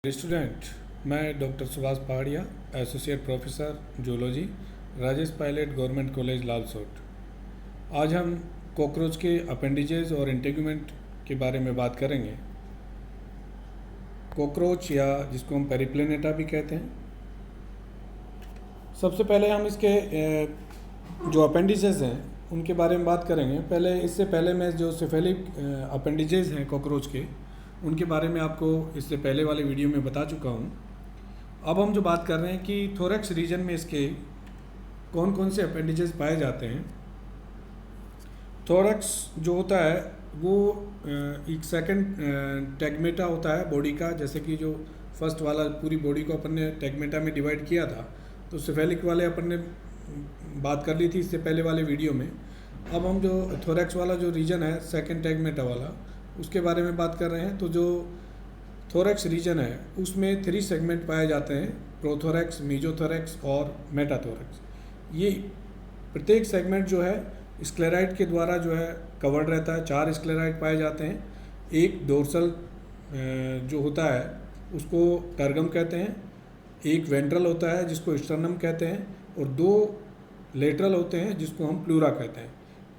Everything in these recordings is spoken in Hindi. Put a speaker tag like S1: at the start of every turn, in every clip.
S1: स्टूडेंट, मैं doctor Subhash Pahadia, associate professor zoology, Rajesh Pilot government college Lalsot. आज हम कॉकरोच के अपेंडिजेज और इंटेगुमेंट के बारे में बात करेंगे। कॉकरोच या जिसको हम पेरिप्लेनेटा भी कहते हैं। सबसे पहले हम इसके जो अपेंडिजेज हैं उनके बारे में बात करेंगे। इससे पहले मैं जो सिफेलिक अपेंडिजेज हैं कॉकरोच के, उनके बारे में आपको इससे पहले वाले वीडियो में बता चुका हूँ। अब हम जो बात कर रहे हैं कि थोरैक्स रीजन में इसके कौन कौन से अपेंडिजेज पाए जाते हैं। थोरैक्स जो होता है वो एक सेकंड टैगमेटा होता है बॉडी का। जैसे कि जो फर्स्ट वाला पूरी बॉडी को अपन ने टैगमेटा में डिवाइड किया था, तो सिफेलिक वाले अपन ने बात कर ली थी इससे पहले वाले वीडियो में। अब हम जो थोरैक्स वाला जो रीजन है सेकंड टैगमेटा वाला, उसके बारे में बात कर रहे हैं। तो जो थोरैक्स रीजन है उसमें 3 सेगमेंट पाए जाते हैं: प्रोथोरैक्स, मीजोथोरैक्स और मेटाथोरैक्स। ये प्रत्येक सेगमेंट जो है स्क्लेराइड के द्वारा जो है कवर्ड रहता है। 4 स्क्लेराइड पाए जाते हैं। एक डोर्सल जो होता है उसको टर्गम कहते हैं, एक वेंट्रल होता है जिसको स्टर्नम कहते हैं, और 2 लेटरल होते हैं जिसको हम प्लूरा कहते हैं।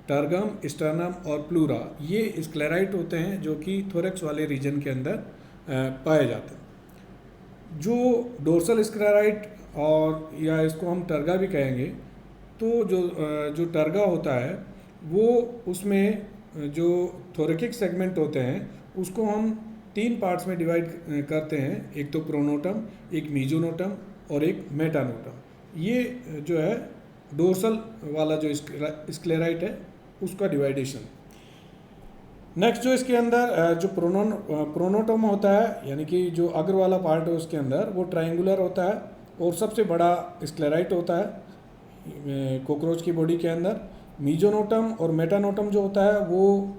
S1: टर्गम, स्टर्नम और प्लूरा ये स्क्लेराइड होते हैं जो कि थोरैक्स वाले रीजन के अंदर पाए जाते हैं। जो डोर्सल स्क्लेराइड और या इसको हम टर्गा भी कहेंगे, तो जो टर्गा होता है वो उसमें जो थोरैकिक सेगमेंट होते हैं उसको हम 3 पार्ट्स में डिवाइड करते हैं। एक तो प्रोनोटम, एक मीजोनोटम और एक मेटानोटम। ये जो है डोर्सल वाला जो स्क्लेराइड है उसका डिवाइडेशन। नेक्स्ट जो इसके अंदर जो प्रोनोटोम होता है, यानी कि जो अग्र वाला पार्ट है उसके अंदर, वो ट्रायंगुलर होता है और सबसे बड़ा स्क्लेराइट होता है कॉकरोच की बॉडी के अंदर। मीजोनोटम और मेटानोटम जो होता है वो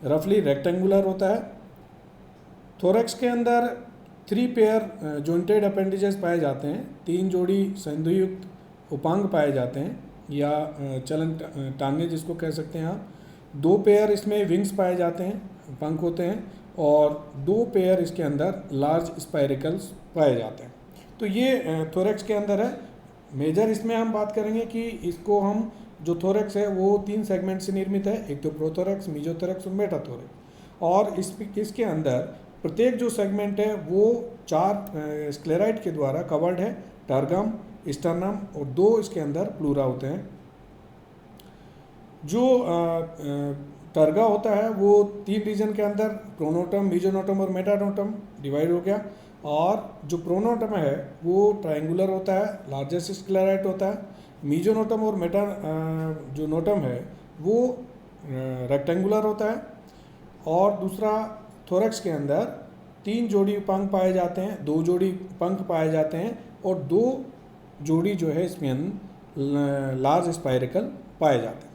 S1: रफली रेक्टेंगुलर होता है। थोरैक्स के अंदर 3 पेयर जॉइंटेड अपेंडिजेस पाए जाते हैं। 3 जोड़ी संधियुक्त उपांग पाए जाते हैं या चलन टांगे जिसको कह सकते हैं आप। 2 पेयर इसमें विंग्स पाए जाते हैं, पंख होते हैं, और 2 पेयर इसके अंदर लार्ज स्पाइरिकल्स पाए जाते हैं। तो ये थोरैक्स के अंदर है। मेजर इसमें हम बात करेंगे कि इसको हम जो थोरैक्स है वो 3 सेगमेंट से निर्मित है। एक तो प्रोथोरैक्स, मीजोथोरैक्स और मेटाथोरैक्स। और इसके अंदर प्रत्येक जो सेगमेंट है वो 4 स्क्लेराइड के द्वारा कवर्ड है: टर्गम, स्टर्नम और 2 इसके अंदर प्लूरा होते हैं। जो टर्गा होता है वो 3 रीजन के अंदर प्रोनोटम, मीजोनोटम और मेटानोटम डिवाइड हो गया। और जो प्रोनोटम है वो ट्रायंगुलर होता है, लार्जेस्ट स्क्लेराइड होता है। मीजोनोटम और जो नोटम है वो रेक्टेंगुलर होता है। और दूसरा, थोरैक्स के अंदर 3 जोड़ी पंख पाए जाते हैं, 2 जोड़ी पंख पाए जाते हैं और 2 जोड़ी जो है इसमें लार्ज स्पाइरिकल पाए जाते हैं।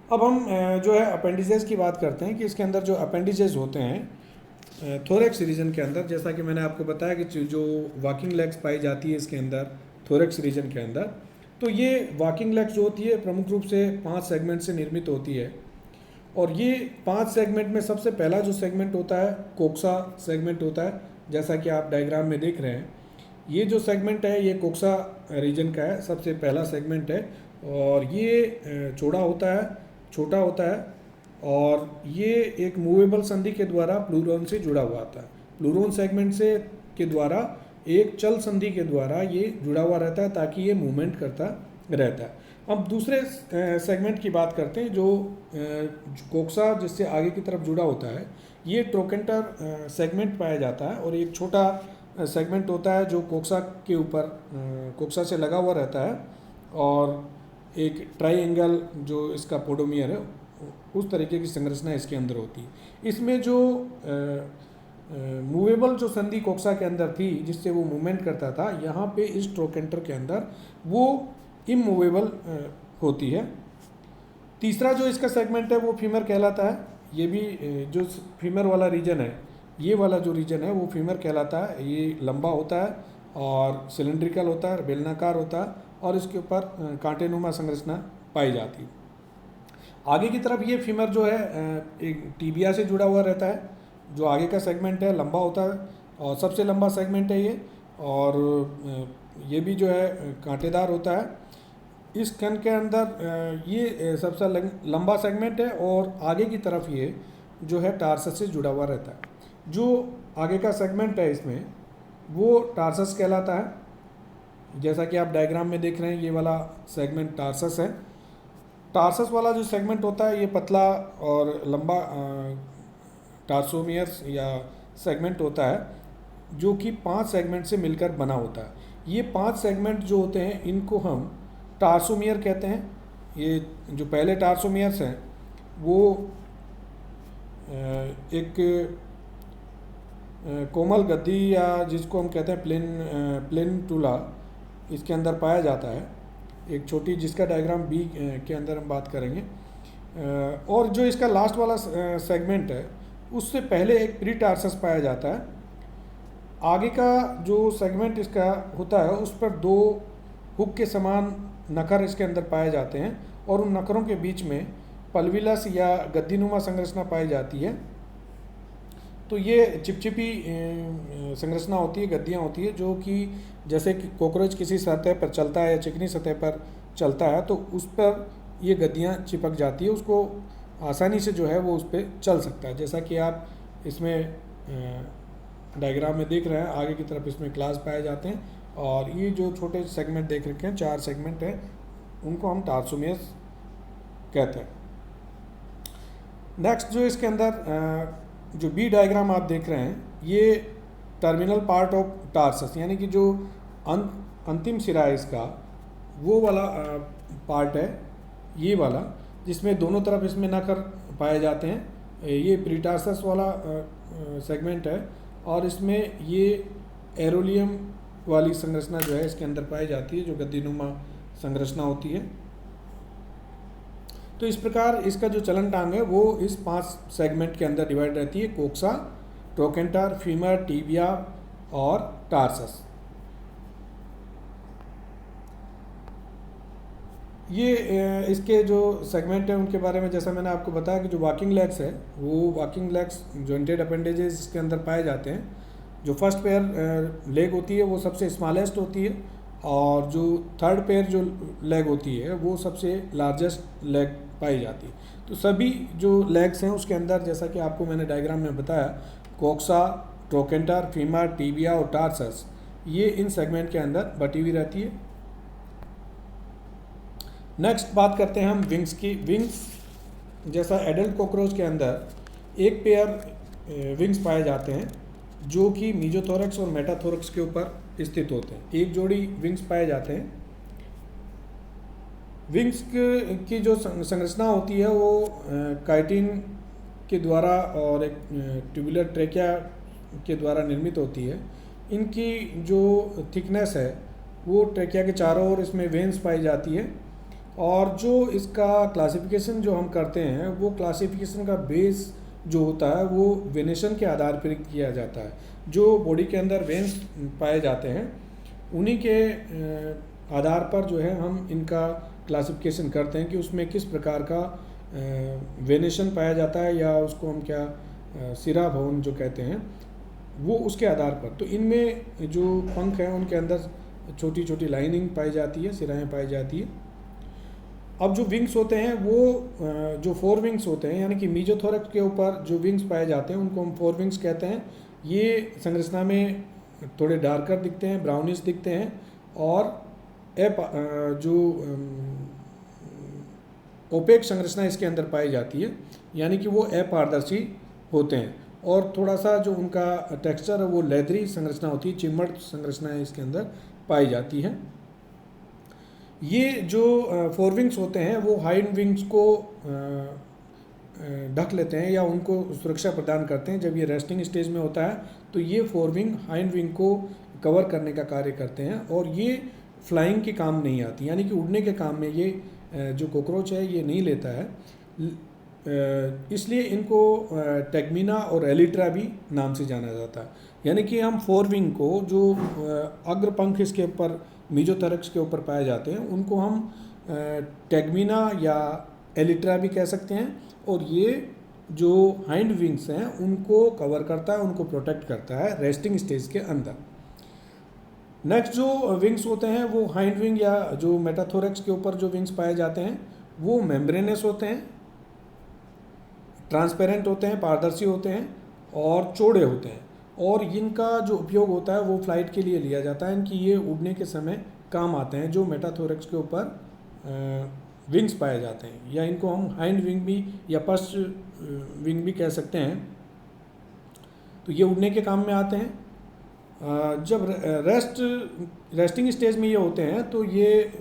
S1: अब हम जो है अपेंडिजेस की बात करते हैं कि इसके अंदर जो अपेंडिजेस होते हैं थोरैक्स रीजन के अंदर, जैसा कि मैंने आपको बताया कि जो वॉकिंग लेग्स पाई जाती है इसके अंदर थोरैक्स रीजन के अंदर, तो ये वॉकिंग लेग्स जो होती है प्रमुख रूप से 5 सेगमेंट से निर्मित होती है। और ये 5 सेगमेंट में सबसे पहला जो सेगमेंट होता है कोक्सा सेगमेंट होता है, जैसा कि आप डायग्राम में देख रहे हैं। ये जो सेगमेंट है ये कोक्सा रीजन का है, सबसे पहला सेगमेंट है। और ये चौड़ा होता है, छोटा होता है, और ये एक मूवेबल संधि के द्वारा प्लूरोन से जुड़ा हुआ आता है। प्लूरोन सेगमेंट से के द्वारा एक चल संधि के द्वारा ये जुड़ा हुआ रहता है ताकि ये मूवमेंट करता रहता है। अब दूसरे सेगमेंट की बात करते हैं जो कोक्सा जिससे आगे की तरफ जुड़ा होता है। ये ट्रोकेंटर सेगमेंट पाया जाता है और एक छोटा सेगमेंट होता है जो कोक्सा के ऊपर कोक्सा से लगा हुआ रहता है, और एक ट्राइएंगल जो इसका पोडोमियर है उस तरीके की संरचना इसके अंदर होती है। इसमें जो मूवेबल जो संधि कोक्सा के अंदर थी जिससे वो मूवमेंट करता था, यहाँ पे इस ट्रोकेंटर के अंदर वो इमूवेबल होती है। तीसरा जो इसका सेगमेंट है वो फीमर कहलाता है। ये भी जो फीमर वाला रीजन है, ये वाला जो रीजन है वो फीमर कहलाता है। ये लंबा होता है और सिलेंड्रिकल होता है, बेलनाकार होता है, और इसके ऊपर कांटेनुमा संरचना पाई जाती है। आगे की तरफ ये फीमर जो है एक टीबिया से जुड़ा हुआ रहता है। जो आगे का सेगमेंट है लंबा होता है और सबसे लंबा सेगमेंट है ये, और ये भी जो है कांटेदार होता है। इस कण के अंदर ये सबसे लंबा सेगमेंट है, और आगे की तरफ ये जो है टार्सस से जुड़ा हुआ रहता है। जो आगे का सेगमेंट है इसमें वो टार्सस कहलाता है। जैसा कि आप डायग्राम में देख रहे हैं, ये वाला सेगमेंट टार्सस है। टार्सस वाला जो सेगमेंट होता है ये पतला और लंबा टार्सोमियर्स या सेगमेंट होता है, जो कि 5 सेगमेंट से मिलकर बना होता है। ये 5 सेगमेंट जो होते हैं इनको हम टार्सोमियर कहते हैं। ये जो पहले टार्सोमियर्स हैं वो एक कोमल गद्दी या जिसको हम कहते हैं प्लेनटुला, इसके अंदर पाया जाता है। एक छोटी जिसका डायग्राम बी के अंदर हम बात करेंगे। और जो इसका लास्ट वाला सेगमेंट है उससे पहले एक प्री टार्सस पाया जाता है। आगे का जो सेगमेंट इसका होता है उस पर 2 हुक के समान नखर इसके अंदर पाए जाते हैं, और उन नखरों के बीच में पल्विलस या गद्दीनुमा संरचना पाई जाती है। तो ये चिपचिपी संरचना होती है, गद्दियाँ होती है, जो कि जैसे कि कॉकरोच किसी सतह पर चलता है या चिकनी सतह पर चलता है तो उस पर ये गद्दियाँ चिपक जाती है, उसको आसानी से जो है वो उस पर चल सकता है। जैसा कि आप इसमें डायग्राम में देख रहे हैं, आगे की तरफ इसमें क्लास पाए जाते हैं, और ये जो छोटे सेगमेंट देख रखे हैं 4 सेगमेंट हैं, उनको हम टार्सोमियर्स कहते हैं। नेक्स्ट जो इसके अंदर जो बी डायग्राम आप देख रहे हैं, ये टर्मिनल पार्ट ऑफ टार्सस, यानी कि जो अंतिम सिरा है इसका वो वाला पार्ट है, ये वाला, जिसमें दोनों तरफ इसमें नखर पाए जाते हैं। ये प्रीटार्सस वाला सेगमेंट है, और इसमें ये एरोलियम वाली संरचना जो है इसके अंदर पाई जाती है, जो गद्दीनुमा संरचना होती है। तो इस प्रकार इसका जो चलन टांग है वो इस 5 सेगमेंट के अंदर डिवाइड रहती है: कोक्सा, ट्रोकेंटर, फीमर, टीबिया और टार्सस। ये इसके जो सेगमेंट है उनके बारे में जैसा मैंने आपको बताया कि जो वॉकिंग लेग्स है वो वॉकिंग लेग्स जॉइंटेड अपेंडेजेस इसके अंदर पाए जाते हैं। जो फर्स्ट पेयर लेग होती है वो सबसे स्मॉलेस्ट होती है, और जो थर्ड पेयर जो लेग होती है वो सबसे लार्जेस्ट लेग पाई जाती है। तो सभी जो लेग्स हैं उसके अंदर, जैसा कि आपको मैंने डायग्राम में बताया, कोक्सा, ट्रोकेंटर, फीमर, टीबिया और टार्सस, ये इन सेगमेंट के अंदर बटी हुई रहती है। नेक्स्ट बात करते हैं हम विंग्स की। विंग्स जैसा एडल्ट कॉकरोच के अंदर एक पेयर विंग्स पाए जाते हैं, जो कि मीजोथोरक्स और मेटाथोरक्स के ऊपर स्थित होते हैं। एक जोड़ी विंग्स पाए जाते हैं। विंग्स की जो संरचना होती है वो काइटिन के द्वारा और एक ट्यूबुलर ट्रेकिया के द्वारा निर्मित होती है। इनकी जो थिकनेस है वो ट्रेकिया के चारों ओर इसमें वेन्स पाई जाती है, और जो इसका क्लासिफिकेशन जो हम करते हैं वो क्लासिफिकेशन का बेस जो होता है वो वेनेशन के आधार पर किया जाता है। जो बॉडी के अंदर वेन्स पाए जाते हैं उन्हीं के आधार पर जो है हम इनका क्लासिफिकेशन करते हैं कि उसमें किस प्रकार का वेनेशन पाया जाता है, या उसको हम क्या सिरा भवन जो कहते हैं वो उसके आधार पर। तो इनमें जो पंख हैं उनके अंदर छोटी छोटी लाइनिंग पाई जाती है, सिराएँ पाई जाती है। अब जो विंग्स होते हैं वो जो 4 विंग्स होते हैं, यानी कि मीजोथोरक्स के ऊपर जो विंग्स पाए जाते हैं उनको हम 4 विंग्स कहते हैं। ये संरचना में थोड़े डार्कर दिखते हैं, ब्राउनिश दिखते हैं, और जो ओपेक संरचना इसके अंदर पाई जाती है, यानी कि वो अपारदर्शी होते हैं, और थोड़ा सा जो उनका टेक्सचर है वो लेदरी संरचना होती है, चिमड़ संरचना इसके अंदर पाई जाती है। ये जो 4 विंग्स होते हैं वो हाइंड विंग्स को ढक लेते हैं या उनको सुरक्षा प्रदान करते हैं। जब ये रेस्टिंग स्टेज में होता है तो ये 4 विंग हाइंड विंग को कवर करने का कार्य करते हैं, और ये फ्लाइंग के काम नहीं आती, यानी कि उड़ने के काम में ये जो कॉकरोच है ये नहीं लेता है। इसलिए इनको टेगमिना और एलिट्रा भी नाम से जाना जाता है। यानी कि हम 4 विंग को जो अग्रपंख इसके ऊपर मीजोथोरक्स के ऊपर पाए जाते हैं उनको हम टेगमिना या एलिट्रा भी कह सकते हैं, और ये जो हाइंड विंग्स हैं उनको कवर करता है, उनको प्रोटेक्ट करता है रेस्टिंग स्टेज के अंदर। नेक्स्ट जो विंग्स होते हैं वो हाइंड विंग या जो मेटाथोरेक्स के ऊपर जो विंग्स पाए जाते हैं वो मेम्ब्रेनस होते हैं, ट्रांसपेरेंट होते हैं, पारदर्शी होते हैं और चौड़े होते हैं। और इनका जो उपयोग होता है वो फ्लाइट के लिए लिया जाता है कि ये उड़ने के समय काम आते हैं। जो मेटाथोरेक्स के ऊपर विंग्स पाए जाते हैं, या इनको हम हाइंड विंग भी या फर्स्ट विंग भी कह सकते हैं, तो ये उड़ने के काम में आते हैं। जब रेस्टिंग स्टेज में ये होते हैं तो ये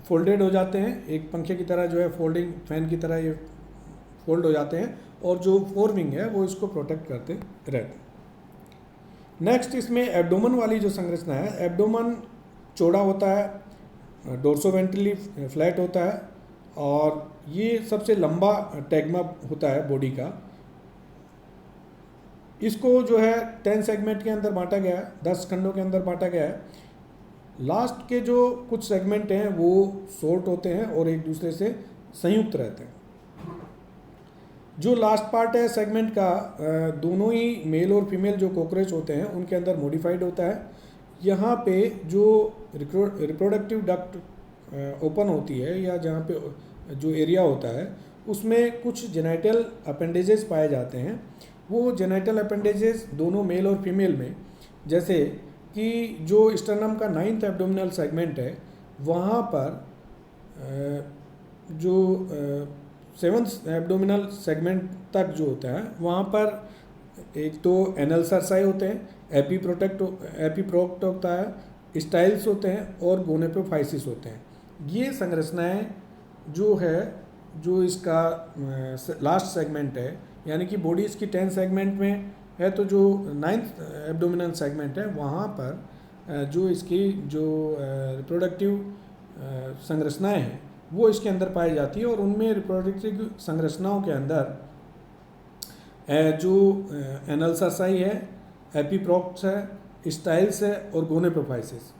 S1: फोल्डेड हो जाते हैं, एक पंखे की तरह जो है फोल्डिंग फैन की तरह ये फोल्ड हो जाते हैं, और जो फोर विंग है वो इसको प्रोटेक्ट करते रहते हैं। नेक्स्ट इसमें एब्डोमन वाली जो संरचना है, एब्डोमन चौड़ा होता है, डोर्सोवेंट्रली फ्लैट होता है, और ये सबसे लंबा टैग्मा होता है बॉडी का। इसको जो है 10 सेगमेंट के अंदर बांटा गया है, 10 खंडों के अंदर बांटा गया है। लास्ट के जो कुछ सेगमेंट हैं वो शॉर्ट होते हैं और एक दूसरे से संयुक्त रहते हैं। जो लास्ट पार्ट है सेगमेंट का, दोनों ही मेल और फीमेल जो कॉकरोच होते हैं उनके अंदर मॉडिफाइड होता है। यहाँ पे जो रिप्रोडक्टिव डक्ट ओपन होती है, या जहाँ पे जो एरिया होता है उसमें कुछ जेनाइटल अपेंडेजेस पाए जाते हैं। वो जेनाइटल अपेंडेजेस दोनों मेल और फीमेल में, जैसे कि जो स्टर्नम का 9th एब्डोमिनल सेगमेंट है वहाँ पर जो 7th एब्डोमिनल सेगमेंट तक जो होता है वहाँ पर एक तो एनल सरसाई होते हैं, एपीप्रोक्ट होता है, स्टाइल्स होते हैं और गोनेपोफाइसिस होते हैं। ये संरचनाएं जो है, जो इसका लास्ट सेगमेंट है, यानी कि बॉडी इसकी 10 सेगमेंट में है, तो जो 9th एब्डोमिनल सेगमेंट है वहाँ पर जो इसकी जो रिप्रोडक्टिव संरचनाएं हैं वो इसके अंदर पाई जाती है। और उनमें रिप्रोडक्टिव संरचनाओं के अंदर जो एनल सरसाई है, एपीप्रोक्ट्स है, स्टाइल्स है और गोनेपोफाइसिस।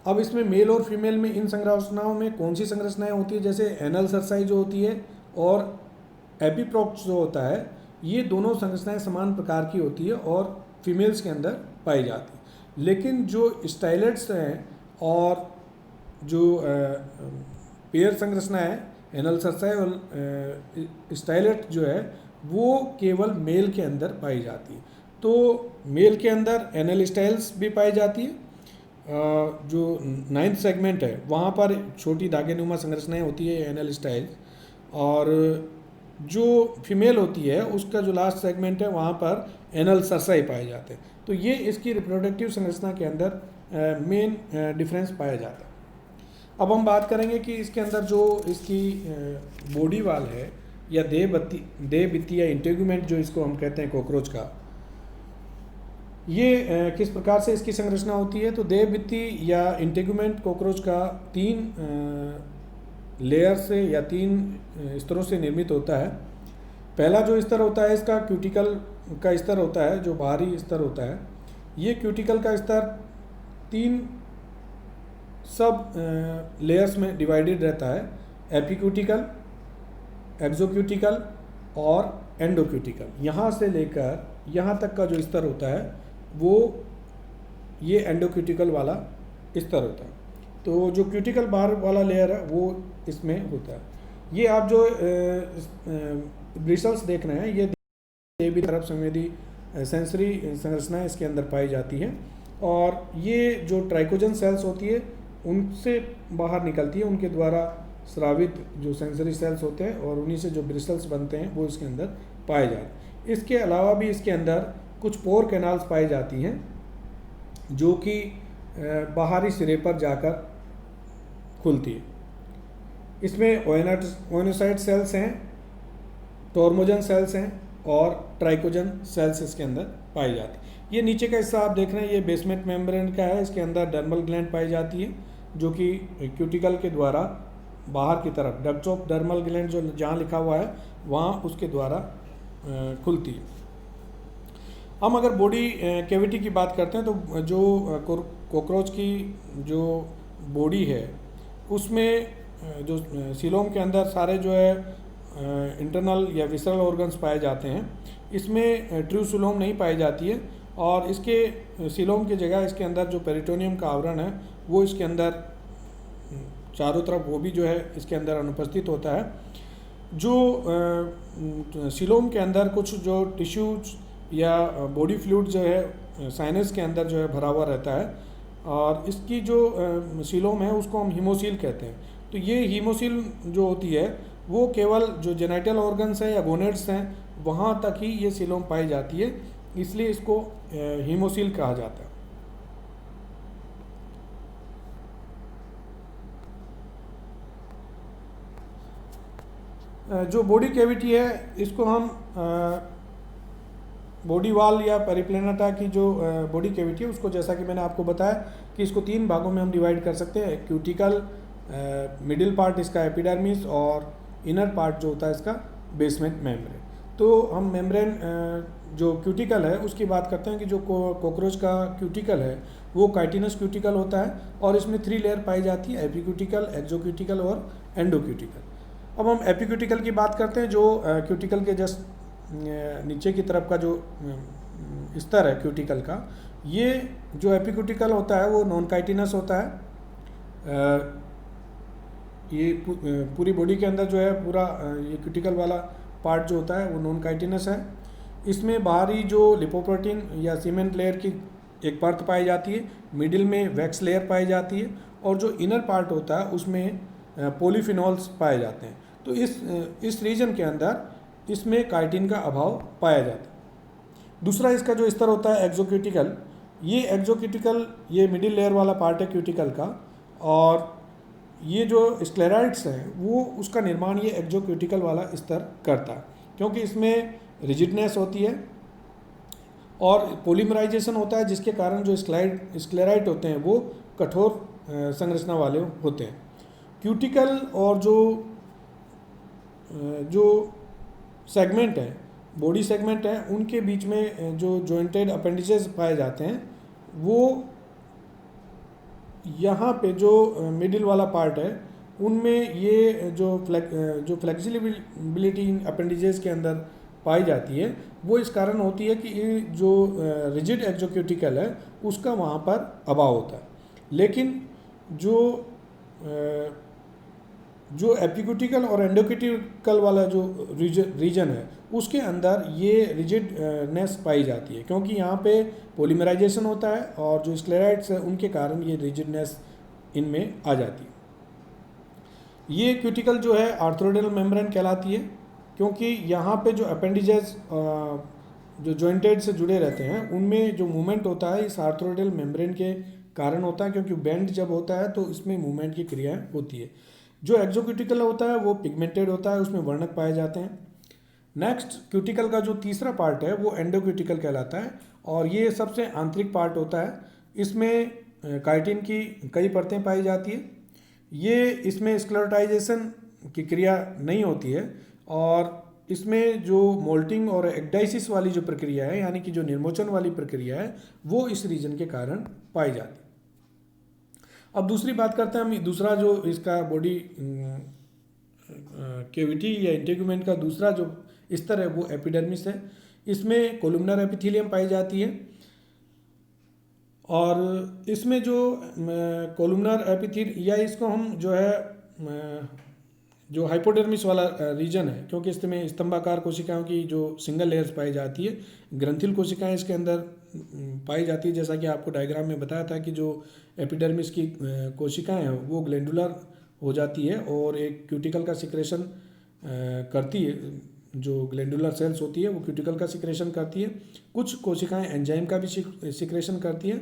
S1: अब इसमें मेल और फीमेल में इन संरचनाओं में कौन सी संरचनाएं होती है, जैसे एनल सरसाई जो होती है और एपीप्रोक्ट्स जो होता है, ये दोनों संरचनाएं समान प्रकार की होती है और फीमेल्स के अंदर पाई जाती है। लेकिन जो स्टाइलेट्स हैं और जो पेयर संरचना है, एनल सरसाई और स्टाइलेट जो है वो केवल मेल के अंदर पाई जाती है। तो मेल के अंदर एनल स्टाइल्स भी पाई जाती है। जो 9th सेगमेंट है वहाँ पर छोटी धागेनुमा संरचनाएं होती है एनल स्टाइल्स, और जो फीमेल होती है उसका जो लास्ट सेगमेंट है वहाँ पर एनल सरसाई पाए जाते हैं। तो ये इसकी रिप्रोडक्टिव संरचना के अंदर मेन डिफरेंस पाया जाता है। अब हम बात करेंगे कि इसके अंदर जो इसकी बॉडी वाल है या देह भित्ति या इंटेगुमेंट जो इसको हम कहते हैं कॉकरोच का, ये किस प्रकार से इसकी संरचना होती है। तो देह भित्ति या इंटेगुमेंट कॉकरोच का 3 लेयर से या 3 स्तरों से निर्मित होता है। पहला जो स्तर होता है इसका क्यूटिकल का स्तर होता है, जो बाहरी स्तर होता है। ये क्यूटिकल का स्तर 3 सब लेयर्स में डिवाइडेड रहता है, एपीक्यूटिकल, एक्सोक्यूटिकल और एंडोक्यूटिकल। यहाँ से लेकर यहाँ तक का जो स्तर होता है वो ये एंडोक्यूटिकल वाला स्तर होता है। तो जो क्यूटिकल बाहर वाला लेयर है वो इसमें होता है। ये आप जो ब्रिसल्स देख रहे हैं ये भी तरफ संवेदी सेंसरी संरचनाएं इसके अंदर पाई जाती हैं, और ये जो ट्राइकोजन सेल्स होती है उनसे बाहर निकलती है, उनके द्वारा स्रावित जो सेंसरी सेल्स होते हैं और उन्हीं से जो ब्रिसल्स बनते हैं वो इसके अंदर पाए जाते हैं। इसके अलावा भी इसके अंदर कुछ पोर कैनाल्स पाई जाती हैं जो कि बाहरी सिरे पर जाकर खुलती है। इसमें ओएनोसाइट सेल्स हैं, टॉर्मोजन सेल्स हैं और ट्राइकोजन सेल्स इसके अंदर पाई जाती है। ये नीचे का हिस्सा आप देख रहे हैं ये बेसमेंट मेम्ब्रेन का है। इसके अंदर डर्मल ग्लैंड पाई जाती है जो कि क्यूटिकल के द्वारा बाहर की तरफ डक्ट्स ऑफ डर्मल ग्लैंड जो जहाँ लिखा हुआ है वहाँ उसके द्वारा खुलती है। हम अगर बॉडी कैविटी की बात करते हैं तो जो कॉकरोच की जो बॉडी है उसमें जो सीलोम के अंदर सारे जो है इंटरनल या विसरल ऑर्गन्स पाए जाते हैं। इसमें ट्रू सीलोम नहीं पाई जाती है, और इसके सीलोम की जगह इसके अंदर जो पेरिटोनियम का आवरण है वो इसके अंदर चारों तरफ वो भी जो है इसके अंदर अनुपस्थित होता है। जो सीलोम के अंदर कुछ जो टिश्यूज या बॉडी फ्लूइड जो है साइनस के अंदर जो है भरा हुआ रहता है, और इसकी जो सीलोम है उसको हम हीमोसील कहते हैं। तो ये हीमोसील जो होती है वो केवल जो जेनाइटल ऑर्गन्स हैं या गोनेड्स हैं वहाँ तक ही ये सीलोम पाई जाती है, इसलिए इसको हीमोसील कहा जाता है। जो बॉडी कैविटी है इसको हम बॉडी वॉल या पेरिप्लेनेटा की जो बॉडी कैविटी है उसको, जैसा कि मैंने आपको बताया कि इसको 3 भागों में हम डिवाइड कर सकते हैं। क्यूटिकल, मिडिल पार्ट इसका एपिडर्मिस, और इनर पार्ट जो होता है इसका बेसमेंट मेम्ब्रेन। तो हम मेम्ब्रेन जो क्यूटिकल है उसकी बात करते हैं कि जो कॉकरोच का क्यूटिकल है वो काइटिनस क्यूटिकल होता है, और इसमें 3 लेयर पाई जाती है, एपिक्यूटिकल, एक्सोक्यूटिकल और एंडोक्यूटिकल। अब हम एपिक्यूटिकल की बात करते हैं, जो क्यूटिकल के जस्ट नीचे की तरफ का जो स्तर है क्यूटिकल का, ये जो एपिक्यूटिकल होता है वो नॉन काइटिनस होता है। ये पूरी बॉडी के अंदर जो है पूरा ये क्यूटिकल वाला पार्ट जो होता है वो नॉन काइटिनस है। इसमें बाहरी जो लिपोप्रोटीन या सीमेंट लेयर की एक परत पाई जाती है, मिडिल में वैक्स लेयर पाई जाती है, और जो इनर पार्ट होता है उसमें पॉलीफिनॉल्स पाए जाते हैं। तो इस रीजन के अंदर इसमें काइटिन का अभाव पाया जाता है। दूसरा इसका जो स्तर होता है एक्सोक्यूटिकल, ये एक्सोक्यूटिकल ये मिडिल लेयर वाला पार्ट है क्यूटिकल का, और ये जो स्क्लेराइड्स हैं वो उसका निर्माण ये एक्सोक्यूटिकल वाला स्तर करता है, क्योंकि इसमें रिजिडनेस होती है और पॉलीमराइजेशन होता है, जिसके कारण जो स्क्लेराइड होते हैं वो कठोर संरचना वाले होते हैं। क्यूटिकल और जो सेगमेंट है, बॉडी सेगमेंट है, उनके बीच में जो जॉइंटेड अपेंडिसेस पाए जाते हैं वो यहाँ पे जो मिडिल वाला पार्ट है उनमें ये जो फ्लेक्सिबिलिटी अपेंडिसेस के अंदर पाई जाती है, वो इस कारण होती है कि ये जो रिजिड एक्सोक्यूटिकल है उसका वहाँ पर अभाव होता है। लेकिन जो एपिक्यूटिकल और एंडोक्यूटिकल वाला जो रीजन है उसके अंदर ये रिजिडनेस पाई जाती है, क्योंकि यहाँ पे पॉलीमराइजेशन होता है और जो स्क्लेराइड्स है उनके कारण ये रिजिडनेस इनमें आ जाती है। ये क्यूटिकल जो है आर्थ्रोडेनल मेम्ब्रेन कहलाती है, क्योंकि यहाँ पे जो अपेंडिजेस जो जॉइंटेड से जुड़े रहते हैं उनमें जो मूवमेंट होता है इस आर्थ्रोडेनल मेम्ब्रेन के कारण होता है, क्योंकि बेंड जब होता है तो इसमें मूवमेंट की क्रियाएँ होती है। जो एक्सोक्यूटिकल होता है वो पिगमेंटेड होता है, उसमें वर्णक पाए जाते हैं। नेक्स्ट क्यूटिकल का जो तीसरा पार्ट है वो एंडोक्यूटिकल कहलाता है, और ये सबसे आंतरिक पार्ट होता है। इसमें काइटिन की कई परतें पाई जाती है। ये इसमें स्क्लेरोटाइजेशन की क्रिया नहीं होती है, और इसमें जो मोल्टिंग और एक्डाइसिस वाली जो प्रक्रिया है, यानी कि जो निर्मोचन वाली प्रक्रिया है, वो इस रीजन के कारण पाई जाती है। अब दूसरी बात करते हैं हम, दूसरा जो इसका बॉडी कैविटी या इंटेगुमेंट का दूसरा जो स्तर है वो एपिडर्मिस है। इसमें कोलुमनर एपिथेलियम पाई जाती है, और इसमें जो कोलुमनर एपिथेल या इसको हम जो है जो हाइपोडर्मिस वाला रीजन है, क्योंकि इसमें स्तंभाकार कोशिकाओं की जो सिंगल लेयर्स पाई जाती है, ग्रंथिल कोशिकाएं इसके अंदर पाई जाती है। जैसा कि आपको डायग्राम में बताया था कि जो एपिडर्मिस की कोशिकाएं हैं वो ग्लैंडुलर हो जाती है और एक क्यूटिकल का सिक्रेशन करती है। जो ग्लैंडुलर सेल्स होती है वो क्यूटिकल का सिक्रेशन करती है। कुछ कोशिकाएं एंजाइम का भी सिक्रेशन करती है,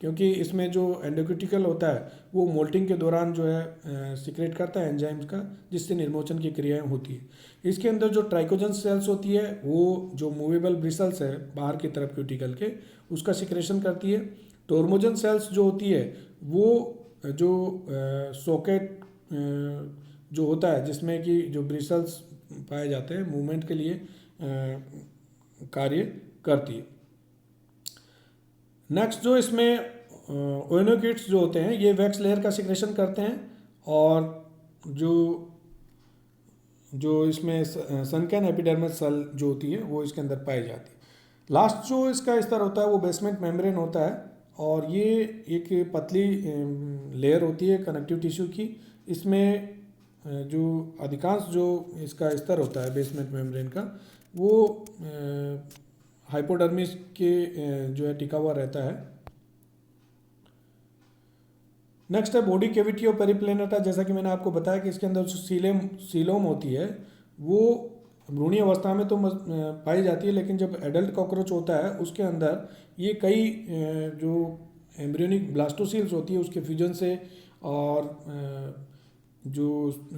S1: क्योंकि इसमें जो एंडोक्यूटिकल होता है वो मोल्टिंग के दौरान जो है सिक्रेट करता है एंजाइम्स का, जिससे निर्मोचन की क्रियाएं होती है। इसके अंदर जो ट्राइकोजन सेल्स होती है वो जो मूवेबल ब्रिसल्स है बाहर की तरफ क्यूटिकल के, उसका सिक्रेशन करती है। टोर्मोजन सेल्स जो होती है वो जो सॉकेट जो होता है जिसमें कि जो ब्रिसल्स पाए जाते हैं मूवमेंट के लिए कार्य करती है। नेक्स्ट जो इसमें ओएनोकिट्स जो होते हैं ये वैक्स लेयर का सिक्रेशन करते हैं, और जो जो इसमें सनकैन एपिडर्मल सेल जो होती है वो इसके अंदर पाई जाती है। लास्ट जो इसका स्तर होता है वो बेसमेंट मेम्ब्रेन होता है, और ये एक पतली लेयर होती है कनेक्टिव टिश्यू की। इसमें जो अधिकांश जो इसका स्तर होता है बेसमेंट मेम्ब्रेन का वो हाइपोडर्मिस के जो है टिका हुआ रहता है। नेक्स्ट है बॉडी कैविटी और पेरिप्लेनेटा। जैसा कि मैंने आपको बताया कि इसके अंदर जो सीलोम होती है वो भ्रूणीय अवस्था में तो पाई जाती है, लेकिन जब एडल्ट कॉकरोच होता है उसके अंदर ये कई जो एम्ब्रियोनिक ब्लास्टोसील्स होती है उसके फ्यूजन से और जो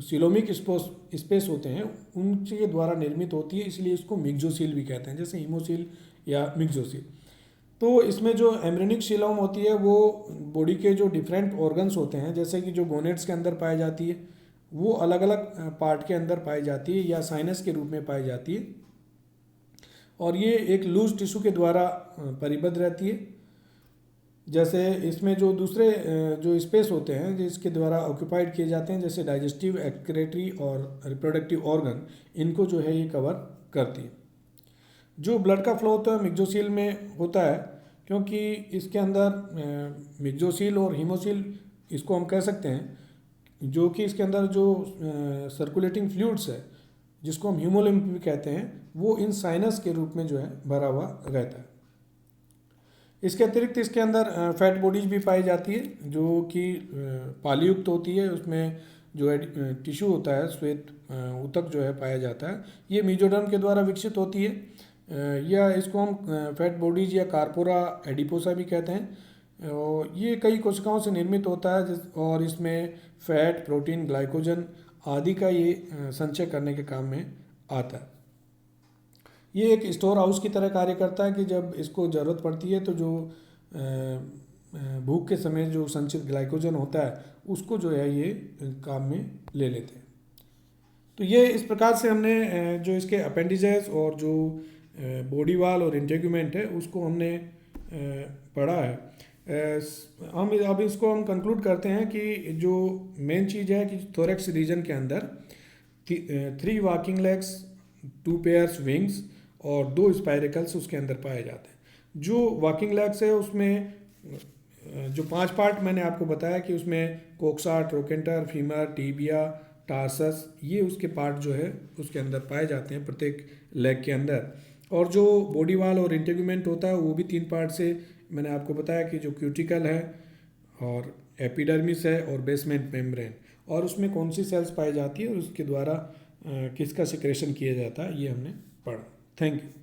S1: सीलोमिक स्पेस होते हैं उनके द्वारा निर्मित होती है, इसलिए इसको मिक्सोसील भी कहते हैं, जैसे हीमोसील या मिक्सोसील। तो इसमें जो एम्ब्रियोनिक सीलोम होती है वो बॉडी के जो डिफरेंट ऑर्गन्स होते हैं, जैसे कि जो गोनेट्स के अंदर पाई जाती है वो अलग अलग पार्ट के अंदर पाई जाती है या साइनस के रूप में पाई जाती है, और ये एक लूज टिश्यू के द्वारा परिबद्ध रहती है। जैसे इसमें जो दूसरे जो स्पेस होते हैं जिसके द्वारा ऑक्यूपाइड किए जाते हैं, जैसे डाइजेस्टिव, एक्सक्रेटरी और रिप्रोडक्टिव ऑर्गन, इनको जो है ये कवर करती है। जो ब्लड का फ्लो होता है मिक्सोसील में होता है, क्योंकि इसके अंदर मिक्सोसील और हीमोसील इसको हम कह सकते हैं, जो कि इसके अंदर जो सर्कुलेटिंग फ्लूइड्स है जिसको हम ह्यूमोलिम्फ भी कहते हैं वो इन साइनस के रूप में जो है भरा हुआ रहता है। इसके अतिरिक्त इसके अंदर फैट बॉडीज भी पाई जाती है जो कि पालीयुक्त होती है, उसमें जो है टिश्यू होता है श्वेत ऊतक जो है पाया जाता है, ये मेसोडर्म के द्वारा विकसित होती है, या इसको हम फैट बॉडीज या कार्पोरा एडिपोसा भी कहते हैं। और ये कई कोशिकाओं से निर्मित होता है और इसमें फैट, प्रोटीन, ग्लाइकोजन आदि का ये संचय करने के काम में आता है। ये एक स्टोर हाउस की तरह कार्य करता है कि जब इसको ज़रूरत पड़ती है तो जो भूख के समय जो संचित ग्लाइकोजन होता है उसको जो है ये काम में ले लेते हैं। तो ये इस प्रकार से हमने जो इसके अपेंडिजेस और जो बॉडी वॉल और इंटेगुमेंट है उसको हमने पढ़ा है। हम अब इसको हम कंक्लूड करते हैं कि जो मेन चीज़ है कि थोरैक्स रीजन के अंदर 3 वॉकिंग लेग्स, 2 पेयर्स विंग्स और 2 स्पाइरेकल्स उसके अंदर पाए जाते हैं। जो वॉकिंग लेग्स है उसमें जो 5 पार्ट मैंने आपको बताया कि उसमें कोक्सा, ट्रोकेंटर, फीमर, टीबिया, टार्सस, ये उसके पार्ट जो है उसके अंदर पाए जाते हैं प्रत्येक लेग के अंदर। और जो बॉडी वॉल और इंटेगुमेंट होता है वो भी 3 पार्ट से मैंने आपको बताया कि जो क्यूटिकल है और एपिडर्मिस है और बेसमेंट मेम्ब्रेन, और उसमें कौन सी सेल्स पाई जाती है और उसके द्वारा किसका सिक्रेशन किया जाता है ये हमने पढ़ा। Thank you.